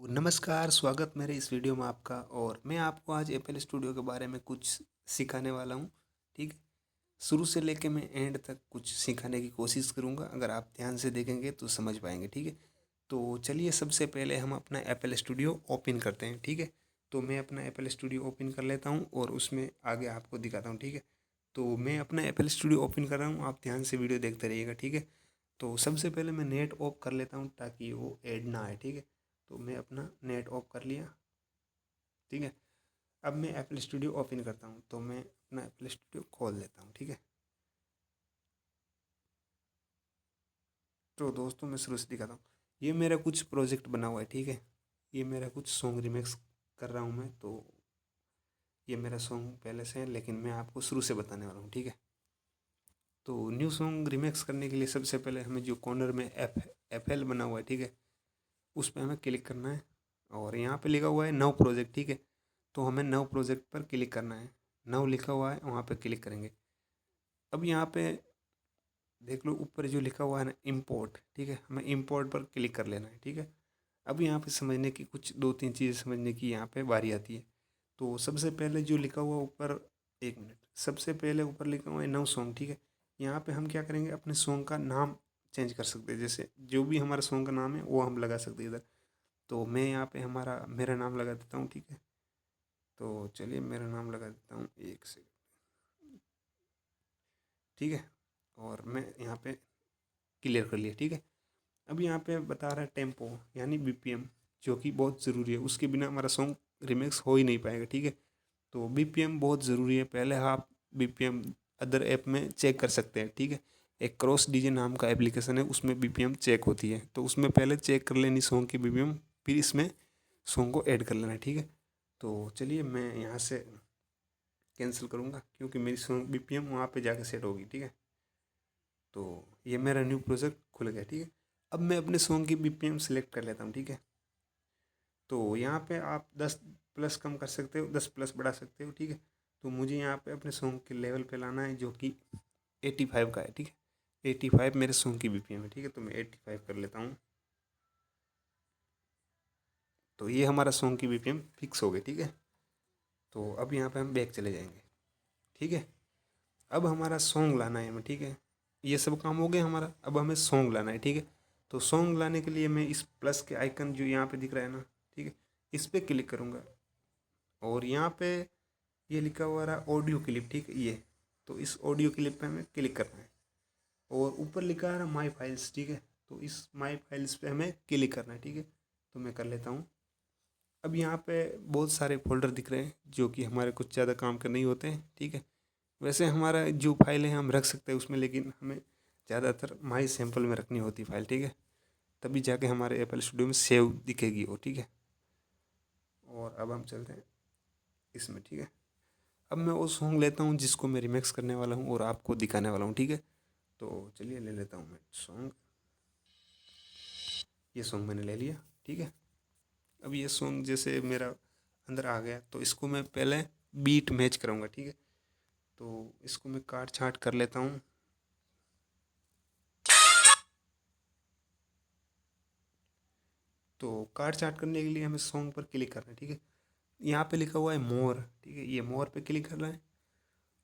नमस्कार, स्वागत मेरे इस वीडियो में आपका। और मैं आपको आज एफएल स्टूडियो के बारे में कुछ सिखाने वाला हूँ। ठीक है, शुरू से लेके मैं एंड तक कुछ सिखाने की कोशिश करूँगा। अगर आप ध्यान से देखेंगे तो समझ पाएंगे। ठीक है, तो चलिए सबसे पहले हम अपना एफएल स्टूडियो ओपन करते हैं। ठीक है, तो मैं अपना एफएल स्टूडियो ओपन कर लेता हूँ और उसमें आगे आपको दिखाता हूँ। ठीक है, तो मैं अपना एफएल स्टूडियो ओपन कर रहा हूँ, आप ध्यान से वीडियो देखते रहिएगा। ठीक है, तो सबसे पहले मैं नेट ऑफ कर लेता हूँ ताकि वो ऐड ना आए। ठीक है, तो मैं अपना नेट ऑफ कर लिया। ठीक है, अब मैं एप्पल स्टूडियो ओपन करता हूँ, तो मैं अपना एप्पल स्टूडियो खोल देता हूँ। ठीक है, तो दोस्तों मैं शुरू से दिखाता हूँ। ये मेरा कुछ प्रोजेक्ट बना हुआ है। ठीक है, ये मेरा कुछ सॉन्ग रिमिक्स कर रहा हूँ मैं। तो ये मेरा सॉन्ग पहले से है, लेकिन मैं आपको शुरू से बताने वाला हूँ। ठीक है, तो न्यू सॉन्ग रिमिक्स करने के लिए सबसे पहले हमें जो कॉर्नर में एफ एल बना हुआ है, ठीक है, उस पर हमें क्लिक करना है। और यहाँ पे लिखा हुआ है नव प्रोजेक्ट। ठीक है, तो हमें नव प्रोजेक्ट पर क्लिक करना है। नव लिखा हुआ है, वहाँ पे क्लिक करेंगे। अब यहाँ पे देख लो ऊपर जो लिखा हुआ है ना इम्पोर्ट। ठीक है, हमें इम्पोर्ट पर क्लिक कर लेना है। ठीक है, अब यहाँ पे समझने की कुछ दो तीन चीज़ें समझने की यहाँ पे बारी आती है। तो सबसे पहले जो लिखा हुआ ऊपर, एक मिनट, सबसे पहले ऊपर लिखा हुआ है नव सॉन्ग। ठीक है, यहाँ पे हम क्या करेंगे, अपने सॉन्ग का नाम चेंज कर सकते हैं। जैसे जो भी हमारा सॉन्ग का नाम है वो हम लगा सकते हैं इधर। तो मैं यहाँ पे मेरा नाम लगा देता हूँ। ठीक है, तो चलिए मेरा नाम लगा देता हूँ, एक सेकंड। ठीक है, और मैं यहाँ पे क्लियर कर लिया। ठीक है, अब यहाँ पे बता रहा है टेम्पो यानी बीपीएम, जो कि बहुत ज़रूरी है। उसके बिना हमारा सॉन्ग रिमिक्स हो ही नहीं पाएगा। ठीक है, तो बीपीएम बहुत ज़रूरी है। पहले आप बीपीएम अदर ऐप में चेक कर सकते हैं। ठीक है, एक क्रॉस डीजे नाम का एप्लीकेशन है, उसमें बीपीएम चेक होती है। तो उसमें पहले चेक कर लेनी सॉन्ग की बीपीएम, फिर इसमें सॉन्ग को ऐड कर लेना है। ठीक है, तो चलिए मैं यहाँ से कैंसिल करूँगा क्योंकि मेरी सॉन्ग बीपीएम वहाँ पे जाके सेट होगी। ठीक है, तो ये मेरा न्यू प्रोजेक्ट खुल गया। ठीक है, अब मैं अपने सॉन्ग की बीपीएम सेलेक्ट कर लेता हूँ। ठीक है, तो यहाँ पे आप 10 प्लस कम कर सकते हो, 10 प्लस बढ़ा सकते हो। ठीक है, तो मुझे यहाँ पे अपने सॉन्ग के लेवल पे लाना है जो कि 85 का है। ठीक है, 85 मेरे सॉन्ग की बीपीएम है। ठीक है, तो मैं 85 कर लेता हूँ। तो ये हमारा सॉन्ग की बीपीएम फिक्स हो गई। ठीक है, तो अब यहाँ पे हम बैक चले जाएंगे। ठीक है, अब हमारा सॉन्ग लाना है हमें। ठीक है, ये सब काम हो गया हमारा। अब हमें सॉन्ग लाना है। ठीक है, तो सॉन्ग लाने के लिए मैं इस प्लस के आइकन जो यहाँ पे दिख रहा है ना, ठीक है, इस पर क्लिक करूँगा। और यहाँ पे ये लिखा हुआ रहा ऑडियो क्लिप। ठीक है, ये तो इस ऑडियो क्लिप पे हमें क्लिक करना है। और ऊपर लिखा है माई फाइल्स। ठीक है, तो इस माई फाइल्स पे हमें क्लिक करना है। ठीक है, तो मैं कर लेता हूँ। अब यहाँ पे बहुत सारे फोल्डर दिख रहे हैं जो कि हमारे कुछ ज़्यादा काम के नहीं होते हैं। ठीक है, वैसे हमारा जो फाइल है हम रख सकते हैं उसमें, लेकिन हमें ज़्यादातर माई सैम्पल में रखनी होती फाइल। ठीक है, तभी जाके हमारे एप्पल स्टूडियो में सेव दिखेगी वो। ठीक है, और अब हम चलते हैं इसमें। ठीक है, अब मैं वो सॉन्ग लेता हूँ जिसको मैं रिमिक्स करने वाला हूँ और आपको दिखाने वाला हूँ। ठीक है, तो चलिए ले लेता हूँ मैं सॉन्ग। ये सॉन्ग मैंने ले लिया। ठीक है, अब ये सॉन्ग जैसे मेरा अंदर आ गया, तो इसको मैं पहले बीट मैच करूँगा। ठीक है, तो इसको मैं काट छाँट कर लेता हूँ। तो काट छाँट करने के लिए हमें सॉन्ग पर क्लिक करना है। ठीक है, यहाँ पे लिखा हुआ है मोर। ठीक है, ये मोर पे क्लिक करना है।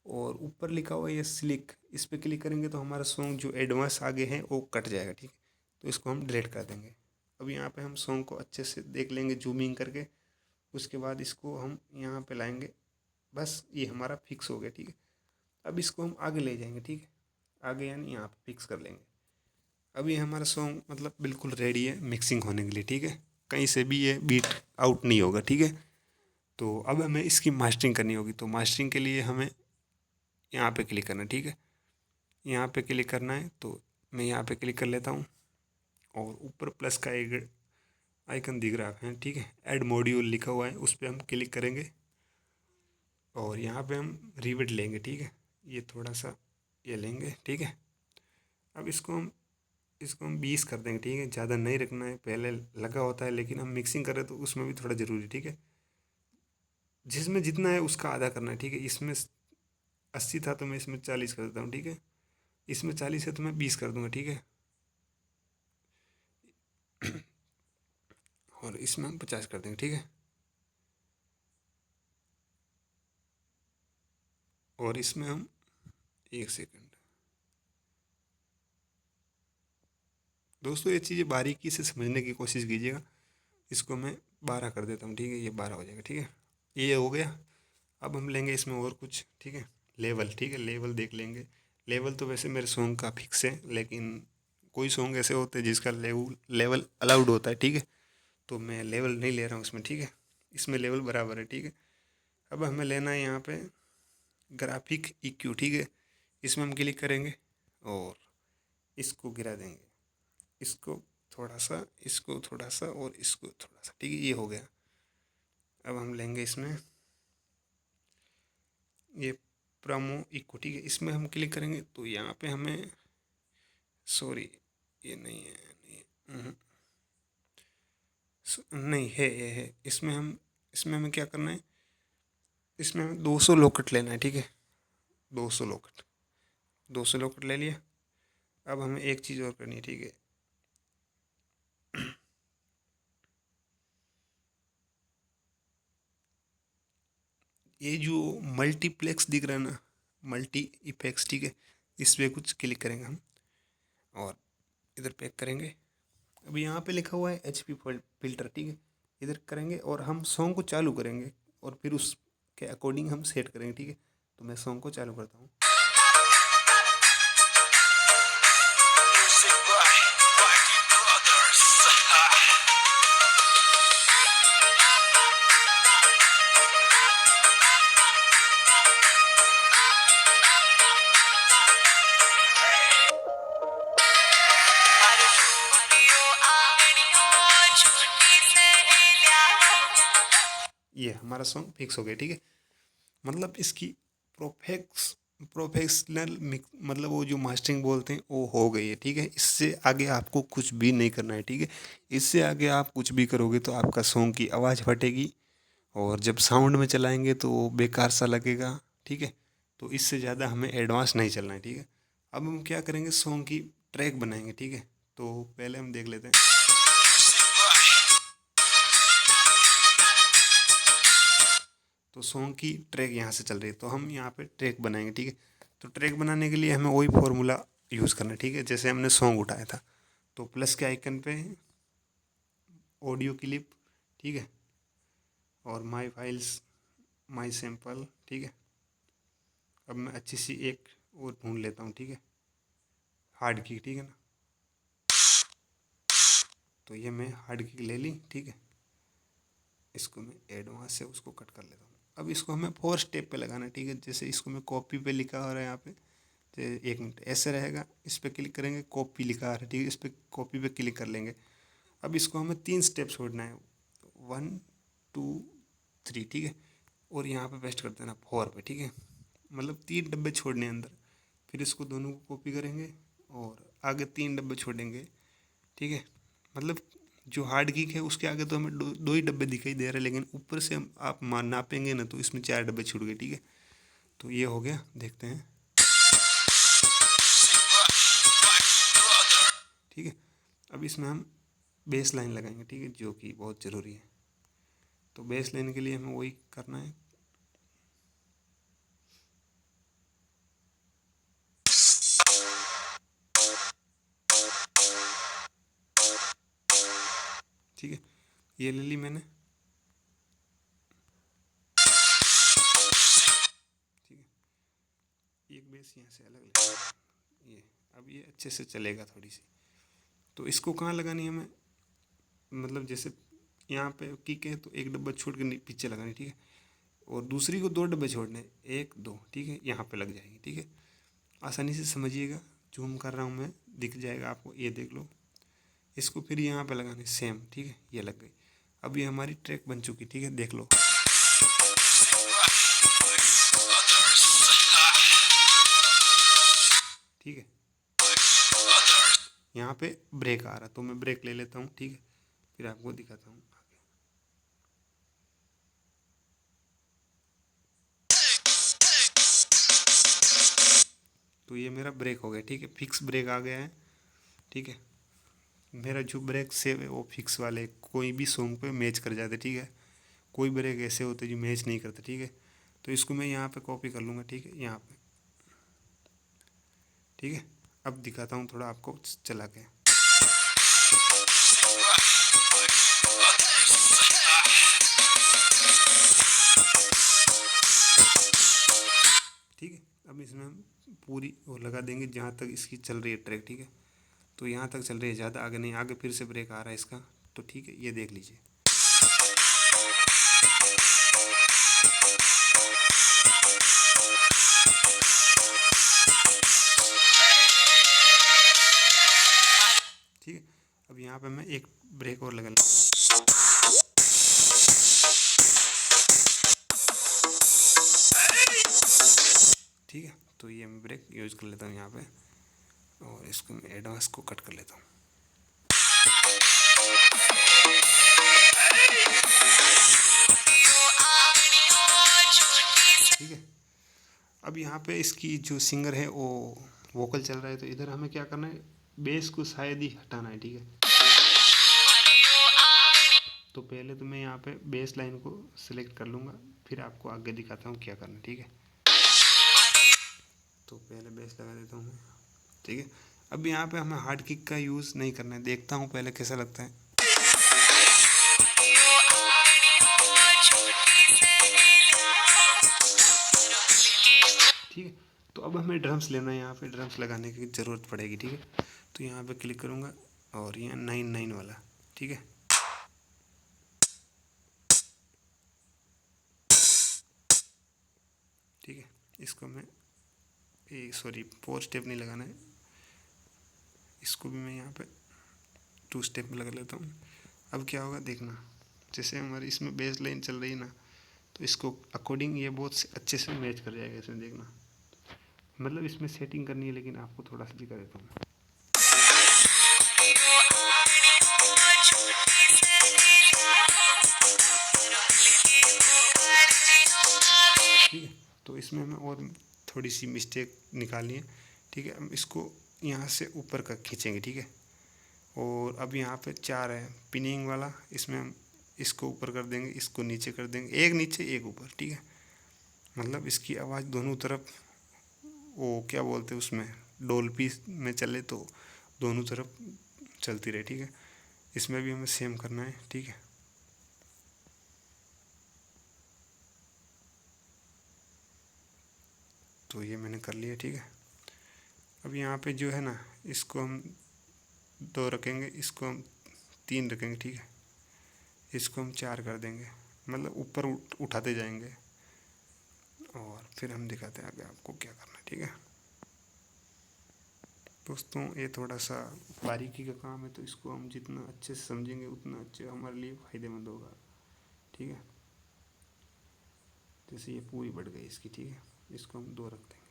और ऊपर लिखा हुआ है ये स्लिक, इस पर क्लिक करेंगे तो हमारा सॉन्ग जो एडवांस आगे है वो कट जाएगा। ठीक है, तो इसको हम डिलीट कर देंगे। अब यहाँ पे हम सॉन्ग को अच्छे से देख लेंगे जूमिंग करके। उसके बाद इसको हम यहाँ पे लाएंगे। बस ये हमारा फिक्स हो गया। ठीक है, अब इसको हम आगे ले जाएंगे। ठीक है, आगे यानी यहाँ पे फिक्स कर लेंगे। अब ये हमारा सॉन्ग मतलब बिल्कुल रेडी है मिक्सिंग होने के लिए। ठीक है, कहीं से भी ये बीट आउट नहीं होगा। ठीक है, तो अब हमें इसकी मास्टरिंग करनी होगी। तो मास्टरिंग के लिए हमें यहाँ पे क्लिक करना है। ठीक है, यहाँ पे क्लिक करना है, तो मैं यहाँ पे क्लिक कर लेता हूँ। और ऊपर प्लस का एक आइकन दिख रहा है। ठीक है, ऐड मॉड्यूल लिखा हुआ है, उस पर हम क्लिक करेंगे। और यहाँ पे हम रिवेट लेंगे। ठीक है, ये थोड़ा सा ये लेंगे। ठीक है, अब इसको हम 20 कर देंगे। ठीक है, ज़्यादा नहीं रखना है, पहले लगा होता है लेकिन हम मिक्सिंग कर रहे हैं तो उसमें भी थोड़ा ज़रूरी। ठीक है, जिसमें जितना है उसका आधा करना है। ठीक है, इसमें 80 था तो मैं इसमें 40 कर देता हूँ। ठीक है, इसमें 40 है तो मैं 20 कर दूंगा। ठीक है, और इसमें हम 50 कर देंगे, ठीक है। और इसमें हम 1 सेकंड। दोस्तों ये चीज़ें बारीकी से समझने की कोशिश कीजिएगा। इसको मैं 12 कर देता हूँ, ठीक है, ये 12 हो जाएगा, ठीक है। ये हो गया। अब हम लेंगे इसमें और कुछ, ठीक है, लेवल, ठीक है, लेवल देख लेंगे। लेवल तो वैसे मेरे सॉन्ग का फिक्स है, लेकिन कोई सॉन्ग ऐसे होते हैं जिसका लेवल लेवल अलाउड होता है, ठीक है, तो मैं लेवल नहीं ले रहा हूँ इसमें, ठीक है। इसमें लेवल बराबर है, ठीक है। अब हमें लेना है यहाँ पे ग्राफिक EQ, ठीक है। इसमें हम क्लिक करेंगे और इसको गिरा देंगे, इसको थोड़ा सा, इसको थोड़ा सा और इसको थोड़ा सा, ठीक है, ये हो गया। अब हम लेंगे इसमें ये प्रोमो इको, ठीक है, इसमें हम क्लिक करेंगे तो यहाँ पे हमें, सॉरी ये नहीं है, नहीं है, ये है। इसमें हमें क्या करना है, इसमें हमें 200 लोकेट लेना है, ठीक है, 200 लोकेट, 200 लोकेट ले लिया। अब हमें एक चीज़ और करनी है, ठीक है, ये जो मल्टीप्लेक्स दिख रहा है ना, मल्टी इफेक्ट्स, ठीक है, इस पर कुछ क्लिक करेंगे हम और इधर पैक करेंगे। अब यहाँ पे लिखा हुआ है HP फिल्टर, ठीक है, इधर करेंगे और हम सॉन्ग को चालू करेंगे और फिर उसके अकॉर्डिंग हम सेट करेंगे, ठीक है। तो मैं सॉन्ग को चालू करता हूँ। ये हमारा सॉन्ग फिक्स हो गया, ठीक है। मतलब इसकी प्रोफेशनल मिक्स, मतलब वो जो मास्टरिंग बोलते हैं वो हो गई है, ठीक है। इससे आगे आपको कुछ भी नहीं करना है, ठीक है। इससे आगे आप कुछ भी करोगे तो आपका सॉन्ग की आवाज़ फटेगी और जब साउंड में चलाएंगे तो वो बेकार सा लगेगा, ठीक है। तो इससे ज़्यादा हमें एडवांस नहीं चलना है, ठीक है। अब हम क्या करेंगे, सॉन्ग की ट्रैक बनाएंगे, ठीक है। तो पहले हम देख लेते हैं। तो सॉन्ग की ट्रैक यहाँ से चल रही है तो हम यहाँ पे ट्रैक बनाएंगे, ठीक है। तो ट्रैक बनाने के लिए हमें वही फॉर्मूला यूज़ करना है, ठीक है, जैसे हमने सॉन्ग उठाया था। तो प्लस के आइकन पे ऑडियो क्लिप, ठीक है, और माई फाइल्स, माई सैम्पल, ठीक है। अब मैं अच्छी सी एक और ढूंढ लेता हूँ, ठीक है, हार्ड की, ठीक है ना। तो ये मैं हार्ड की ले ली, ठीक है। इसको मैं एडवांस से उसको कट कर लेता हूँ। अब इसको हमें 4 स्टेप पे लगाना है, ठीक है। जैसे इसको मैं कॉपी पे लिखा हो रहा है यहाँ पे, तो 1 मिनट ऐसे रहेगा, इस पर क्लिक करेंगे, कॉपी लिखा आ रहा है, ठीक है, इस पर कॉपी पे क्लिक कर लेंगे। अब इसको हमें 3 स्टेप छोड़ना है, 1 2 3, ठीक है। और यहाँ पे पेस्ट कर देना 4 पे, ठीक है, मतलब 3 डब्बे छोड़ने हैं अंदर। फिर इसको दोनों को कॉपी करेंगे और आगे 3 डब्बे छोड़ेंगे, ठीक है। मतलब जो हार्ड गीक है उसके आगे तो हमें दो ही डब्बे दिखाई दे रहे हैं, लेकिन ऊपर से हम आप नापेंगे ना तो इसमें 4 डब्बे छूट गए, ठीक है। तो ये हो गया, देखते हैं, ठीक है। अब इसमें हम बेस लाइन लगाएंगे, ठीक है, जो कि बहुत ज़रूरी है। तो बेस लाइन के लिए हमें वही करना है, ठीक है। ये ले ली मैंने, ठीक है। एक बेस यहाँ से अलग ले, ये अब ये अच्छे से चलेगा थोड़ी सी। तो इसको कहाँ लगानी है हमें, मतलब जैसे यहाँ पे किक है तो एक डब्बा छोड़ के पीछे लगानी, ठीक है। और दूसरी को 2 डब्बे छोड़ने, 1 2, ठीक है, यहाँ पे लग जाएगी, ठीक है। आसानी से समझिएगा, जूम कर रहा हूँ मैं, दिख जाएगा आपको, ये देख लो। इसको फिर यहाँ पे लगानी सेम, ठीक है, ये लग गई। अब ये हमारी ट्रैक बन चुकी, ठीक है, देख लो। ठीक है, यहाँ पे ब्रेक आ रहा तो मैं ब्रेक ले लेता हूँ, ठीक है, फिर आपको दिखाता हूँ। तो ये मेरा ब्रेक हो गया, ठीक है, फिक्स ब्रेक आ गया है, ठीक है। मेरा जो ब्रेक सेव है वो फिक्स वाले कोई भी सॉन्ग पे मैच कर जाते, ठीक है। कोई ब्रेक ऐसे होते जो मैच नहीं करते, ठीक है। तो इसको मैं यहाँ पे कॉपी कर लूँगा, ठीक है, यहाँ पे, ठीक है। अब दिखाता हूँ थोड़ा आपको चला के, ठीक है। अब इसमें हम पूरी वो लगा देंगे जहाँ तक इसकी चल रही है ट्रैक, ठीक है। तो यहाँ तक चल रही है, ज़्यादा आगे नहीं, आगे फिर से ब्रेक आ रहा है इसका, तो ठीक है, ये देख लीजिए। ठीक है। अब यहाँ पे मैं एक ब्रेक और लगा लूँ, ठीक है। तो ये मैं ब्रेक यूज़ कर लेता हूँ यहाँ पे, और इसको मैं एडवांस को कट कर लेता हूँ। ठीक है। अब यहाँ पे इसकी जो सिंगर है वो वोकल चल रहा है, तो इधर हमें क्या करना है, बेस को शायद ही हटाना है, ठीक है। तो पहले तो मैं यहाँ पे बेस लाइन को सिलेक्ट कर लूँगा, फिर आपको आगे दिखाता हूँ क्या करना है, ठीक है। तो पहले बेस लगा देता हूँ मैं, ठीक है। अब यहाँ पे हमें हार्ड किक का यूज़ नहीं करना है, देखता हूँ पहले कैसा लगता है। ठीक है। तो अब हमें ड्रम्स लेना है, यहाँ पे ड्रम्स लगाने की ज़रूरत पड़ेगी, ठीक है। तो यहाँ पे क्लिक करूँगा और यहाँ 9 वाला, ठीक है। ठीक है, इसको मैं सॉरी 4 स्टेप नहीं लगाना है, इसको भी मैं यहाँ पे 2 स्टेप में लगा लेता हूँ। अब क्या होगा देखना, जैसे हमारी इसमें बेस लाइन चल रही है ना, तो इसको अकॉर्डिंग ये बहुत अच्छे से मैच कर जाएगा इसमें, देखना। मतलब इसमें सेटिंग करनी है, लेकिन आपको थोड़ा सा दिखा देता हूँ। ठीक है। तो इसमें हमें और थोड़ी सी मिस्टेक निकालनी है, ठीक है। हम इसको यहाँ से ऊपर का खींचेंगे, ठीक है। और अब यहाँ पे 4 है पिनिंग वाला, इसमें हम इसको ऊपर कर देंगे, इसको नीचे कर देंगे, एक नीचे एक ऊपर, ठीक है। मतलब इसकी आवाज़ दोनों तरफ, वो क्या बोलते हैं उसमें, डोल्बी में चले तो दोनों तरफ चलती रहे, ठीक है। इसमें भी हमें सेम करना है, ठीक है। तो ये मैंने कर लिया, ठीक है। अब यहाँ पे जो है ना, इसको हम 2 रखेंगे, इसको हम 3 रखेंगे, ठीक है। इसको हम 4 कर देंगे, मतलब ऊपर उठाते जाएंगे, और फिर हम दिखाते हैं आगे आपको क्या करना है, ठीक है। दोस्तों ये थोड़ा सा बारीकी का काम है, तो इसको हम जितना अच्छे से समझेंगे उतना अच्छे हमारे लिए फ़ायदेमंद होगा, ठीक है। जैसे ये पूरी बढ़ गई इसकी, ठीक है, इसको हम 2 रख देंगे,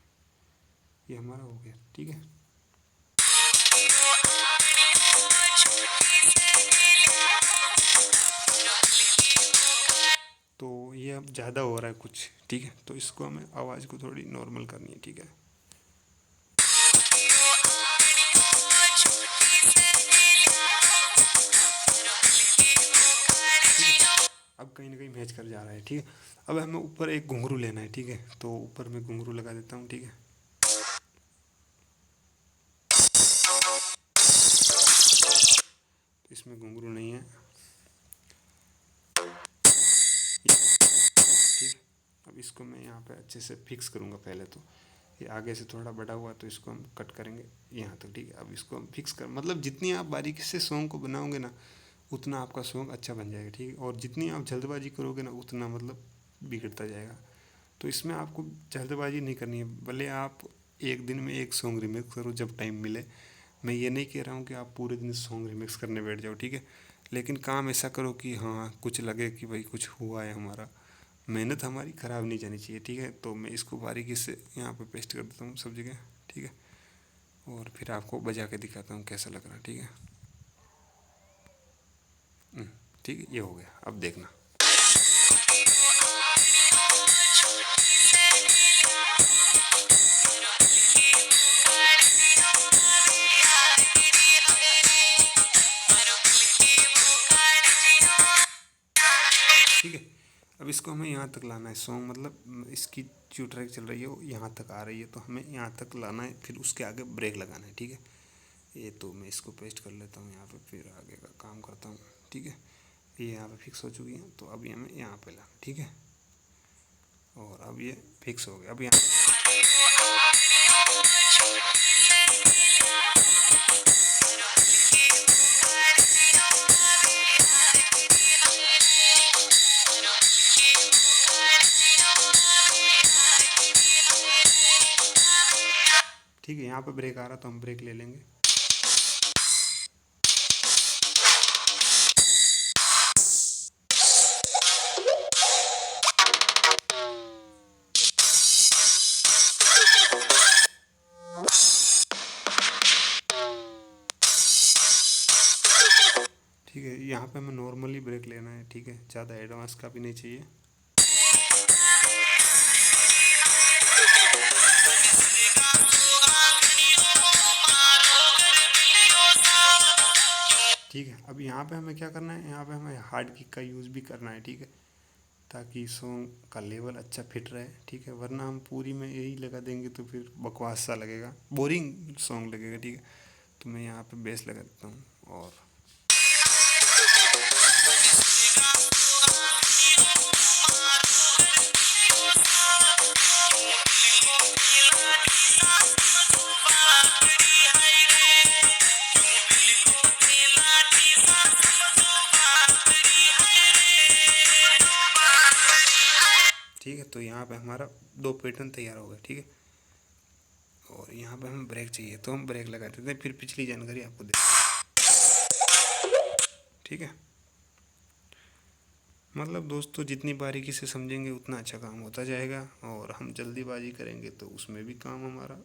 ये हमारा हो गया, ठीक है। तो ये अब ज़्यादा हो रहा है कुछ, ठीक है। तो इसको हमें आवाज़ को थोड़ी नॉर्मल करनी है, ठीक है। अब कहीं ना कहीं मैच कर जा रहा है, ठीक है। अब हमें ऊपर एक घुंघरू लेना है, ठीक है। तो ऊपर मैं घुंघरू लगा देता हूँ, ठीक है। तो इसमें घुंघरू नहीं है, ठीक है। अब इसको मैं यहाँ पे अच्छे से फिक्स करूँगा पहले तो, ये आगे से थोड़ा बड़ा हुआ तो इसको हम कट करेंगे यहाँ तक, ठीक है। अब इसको हम फिक्स कर, मतलब जितनी आप बारीकी से सॉन्ग को बनाओगे ना, उतना आपका सॉन्ग अच्छा बन जाएगा, ठीक है। और जितनी आप जल्दबाजी करोगे ना, उतना मतलब बिगड़ता जाएगा। तो इसमें आपको जल्दबाजी नहीं करनी है, भले आप एक दिन में एक सॉन्ग रिमिक्स करो जब टाइम मिले। मैं ये नहीं कह रहा हूँ कि आप पूरे दिन सॉन्ग रिमिक्स करने बैठ जाओ, ठीक है। लेकिन काम ऐसा करो कि हाँ कुछ लगे कि भाई कुछ हुआ है, हमारा मेहनत हमारी ख़राब नहीं जानी चाहिए, ठीक है। तो मैं इसको बारीकी से यहाँ पे पेस्ट कर देता हूँ सब जगह, ठीक है। और फिर आपको बजा के दिखाता हूँ कैसा लग रहा है, ठीक है। ठीक है, ये हो गया, अब देखना। ठीक है। अब इसको हमें यहाँ तक लाना है, सॉन्ग मतलब इसकी जो ट्रैक चल रही है वो यहाँ तक आ रही है, तो हमें यहाँ तक लाना है, फिर उसके आगे ब्रेक लगाना है, ठीक है। ये तो मैं इसको पेस्ट कर लेता हूँ यहाँ पे, फिर आगे का काम करता हूँ, ठीक है। ये यहाँ पे फिक्स हो चुकी है, तो अभी हमें यहाँ पे लाना, ठीक है। और अब ये फिक्स हो गया। अब यहाँ ठीक है, यहाँ पे ब्रेक आ रहा तो हम ब्रेक ले लेंगे। ठीक है, यहाँ पे हमें नॉर्मली ब्रेक लेना है, ठीक है, ज़्यादा एडवांस का भी नहीं चाहिए। ठीक है, अब यहाँ पे हमें क्या करना है, यहाँ पे हमें हार्ड किक का यूज़ भी करना है, ठीक है, ताकि सॉन्ग का लेवल अच्छा फिट रहे, ठीक है। वरना हम पूरी में यही लगा देंगे तो फिर बकवास सा लगेगा, बोरिंग सॉन्ग लगेगा, ठीक है। तो मैं यहाँ पे बेस लगा देता हूँ और ठीक है। तो यहाँ पे हमारा 2 पैटर्न तैयार हो गए, ठीक है। और यहाँ पे हमें ब्रेक चाहिए तो हम ब्रेक लगा देते हैं, फिर पिछली जानकारी आपको दे, ठीक है। मतलब दोस्तों जितनी बारीकी से समझेंगे उतना अच्छा काम होता जाएगा, और हम जल्दीबाजी करेंगे तो उसमें भी काम हमारा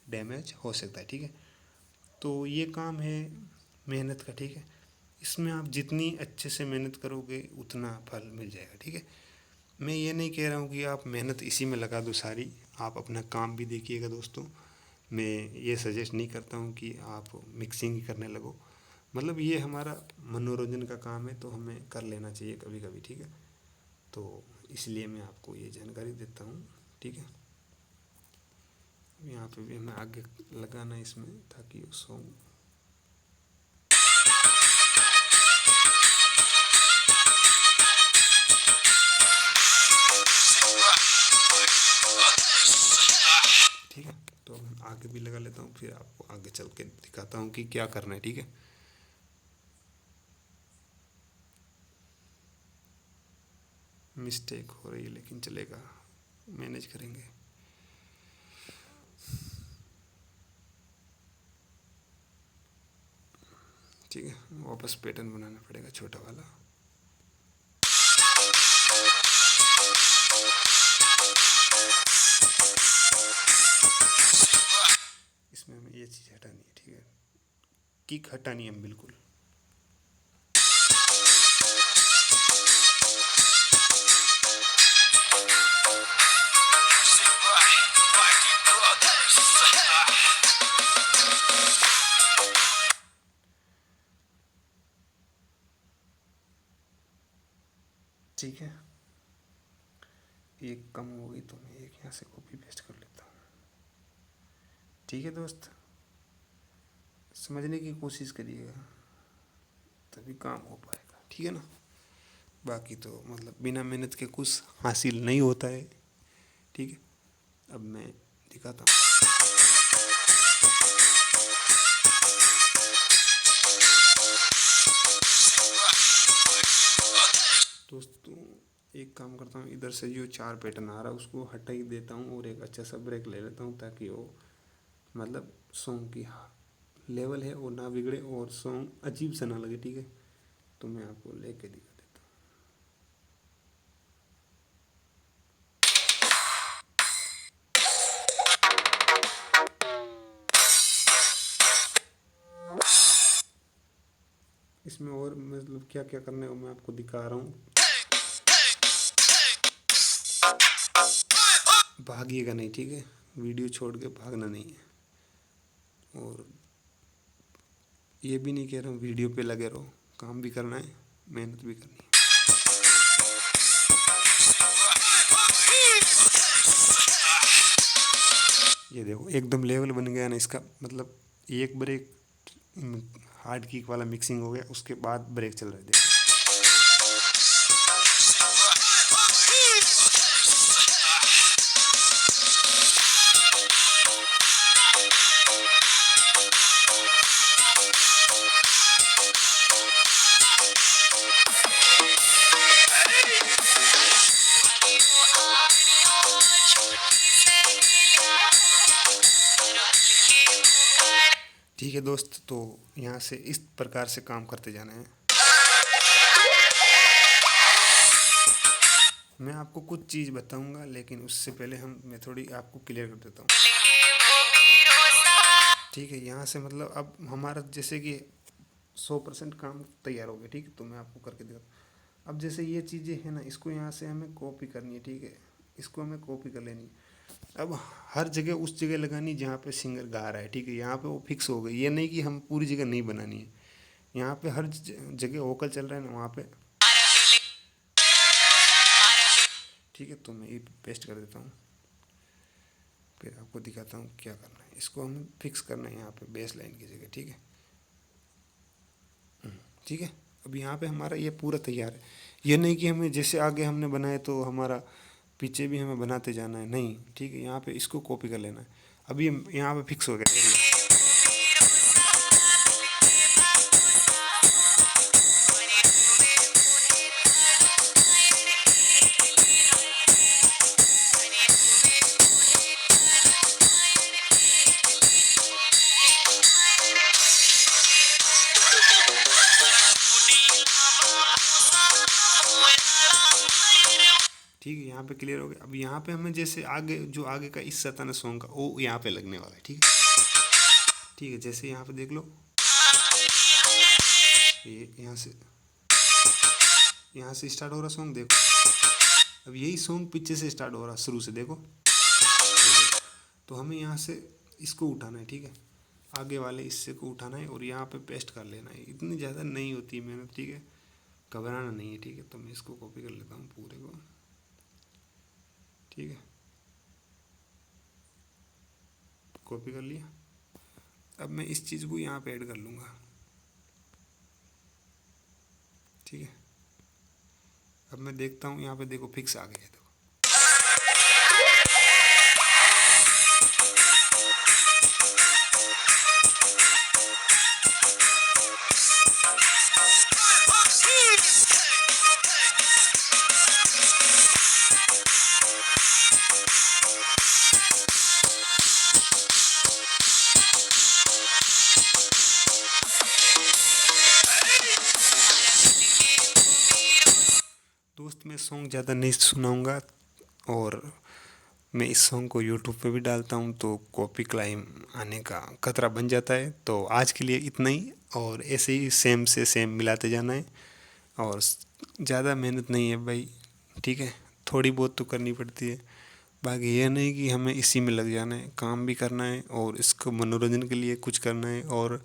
डैमेज हो सकता है, ठीक है। तो ये काम है मेहनत का, ठीक है। इसमें आप जितनी अच्छे से मेहनत करोगे उतना फल मिल जाएगा, ठीक है। मैं ये नहीं कह रहा हूँ कि आप मेहनत इसी में लगा दो सारी, आप अपना काम भी देखिएगा दोस्तों। मैं ये सजेस्ट नहीं करता हूँ कि आप मिक्सिंग ही करने लगो, मतलब ये हमारा मनोरंजन का काम है तो हमें कर लेना चाहिए कभी कभी, ठीक है। तो इसलिए मैं आपको ये जानकारी देता हूँ, ठीक है। यहाँ पे भी हमें आगे लगाना है इसमें, ताकि वो सॉन्ग ठीक है। तो हम आगे भी लगा लेता हूँ, फिर आपको आगे चल के दिखाता हूँ कि क्या करना है, ठीक है। मिस्टेक हो रही है लेकिन चलेगा, मैनेज करेंगे। ठीक है, वापस पैटर्न बनाना पड़ेगा छोटा वाला। इसमें हमें ये चीज़ हटानी है, ठीक है, किक हटानी है बिल्कुल। ठीक है, एक कम हो गई तो मैं एक यहाँ से कॉपी पेस्ट कर लेता हूँ, ठीक है दोस्त। समझने की कोशिश करिएगा तभी काम हो पाएगा, ठीक है ना। बाकी तो मतलब बिना मेहनत के कुछ हासिल नहीं होता है, ठीक है। अब मैं दिखाता हूँ। दोस्तों एक काम करता हूँ, इधर से जो 4 पैटर्न आ रहा है उसको हटा ही देता हूँ और एक अच्छा सा ब्रेक ले लेता हूँ, ताकि वो मतलब सॉन्ग की लेवल है वो ना बिगड़े और सॉन्ग अजीब सा ना लगे, ठीक है। तो मैं आपको लेके दिखा देता हूँ। इसमें और मतलब क्या क्या करना है वो मैं आपको दिखा रहा हूँ। भागिएगा नहीं, ठीक है, वीडियो छोड़ के भागना नहीं है। और ये भी नहीं कह रहा हूँ वीडियो पे लगे रहो, काम भी करना है, मेहनत भी करनी है। ये देखो एकदम लेवल बन गया ना इसका, मतलब एक ब्रेक हार्ड किक वाला मिक्सिंग हो गया, उसके बाद ब्रेक चल रहा है देखो। ठीक है दोस्त, तो यहाँ से इस प्रकार से काम करते जाना है। मैं आपको कुछ चीज़ बताऊंगा, लेकिन उससे पहले मैं थोड़ी आपको क्लियर कर देता हूँ। ठीक है, यहाँ से मतलब अब हमारा जैसे कि 100% काम तैयार हो गया। ठीक है, तो मैं आपको करके दिखाता हूँ। अब जैसे ये चीज़ें हैं ना, इसको यहाँ से हमें कॉपी करनी है। ठीक है, इसको हमें कॉपी कर लेनी है। अब हर जगह उस जगह लगानी जहाँ पे सिंगर गा रहा है। ठीक है, यहाँ पे वो फिक्स हो गई, ये नहीं कि हम पूरी जगह नहीं बनानी है। यहाँ पे हर जगह वोकल चल रहा है ना, वहाँ पे। ठीक है, तो मैं ये पेस्ट कर देता हूँ, फिर आपको दिखाता हूँ क्या करना है। इसको हमें फिक्स करना है यहाँ पे बेस लाइन की जगह। ठीक है, ठीक है। अब यहाँ पे हमारा ये पूरा तैयार है। ये नहीं कि हमें जैसे आगे हमने बनाए तो हमारा पीछे भी हमें बनाते जाना है, नहीं। ठीक है, यहाँ पे इसको कॉपी कर लेना है। अब ये यहाँ पे फिक्स हो गया। ठीक है, यहाँ पे क्लियर हो गया। अब यहाँ पे हमें जैसे आगे जो आगे का इस सताना सॉन्ग का वो यहाँ पे लगने वाला है। ठीक है, ठीक है, जैसे यहाँ पे देख लो, ये यहाँ से स्टार्ट हो रहा सॉन्ग देखो। अब यही सॉन्ग पीछे से स्टार्ट हो रहा शुरू से देखो। तो हमें यहाँ से इसको उठाना है। ठीक है, आगे वाले हिस्से को उठाना है और यहाँ पे पेस्ट कर लेना है। इतनी ज़्यादा नहीं होती मेहनत। ठीक है, घबराना नहीं है। ठीक है, तो मैं इसको कॉपी कर लेता हूँ पूरे को। ठीक है, कॉपी कर लिया। अब मैं इस चीज़ को यहाँ पे ऐड कर लूँगा। ठीक है, अब मैं देखता हूँ यहाँ पे देखो फिक्स आ गया है। देखो दोस्त, मैं सॉन्ग ज़्यादा नहीं सुनाऊँगा, और मैं इस सॉन्ग को यूट्यूब पे भी डालता हूँ तो कॉपी क्लाइम आने का खतरा बन जाता है। तो आज के लिए इतना ही, और ऐसे ही सेम से सेम मिलाते जाना है, और ज़्यादा मेहनत नहीं है भाई। ठीक है, थोड़ी बहुत तो करनी पड़ती है। बाकी ये नहीं कि हमें इसी में लग जाना है, काम भी करना है और इसको मनोरंजन के लिए कुछ करना है। और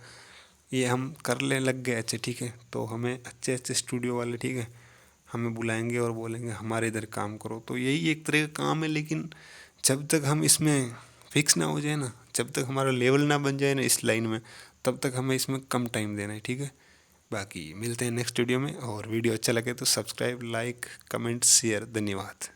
ये हम कर ले लग गए अच्छे, ठीक है, तो हमें अच्छे अच्छे स्टूडियो वाले, ठीक है, हमें बुलाएंगे और बोलेंगे हमारे इधर काम करो। तो यही एक तरह का काम है। लेकिन जब तक हम इसमें फिक्स ना हो जाए ना, जब तक हमारा लेवल ना बन जाए ना इस लाइन में, तब तक हमें इसमें कम टाइम देना है। ठीक है, बाकी मिलते हैं नेक्स्ट वीडियो में। और वीडियो अच्छा लगे तो सब्सक्राइब, लाइक, कमेंट, शेयर। धन्यवाद।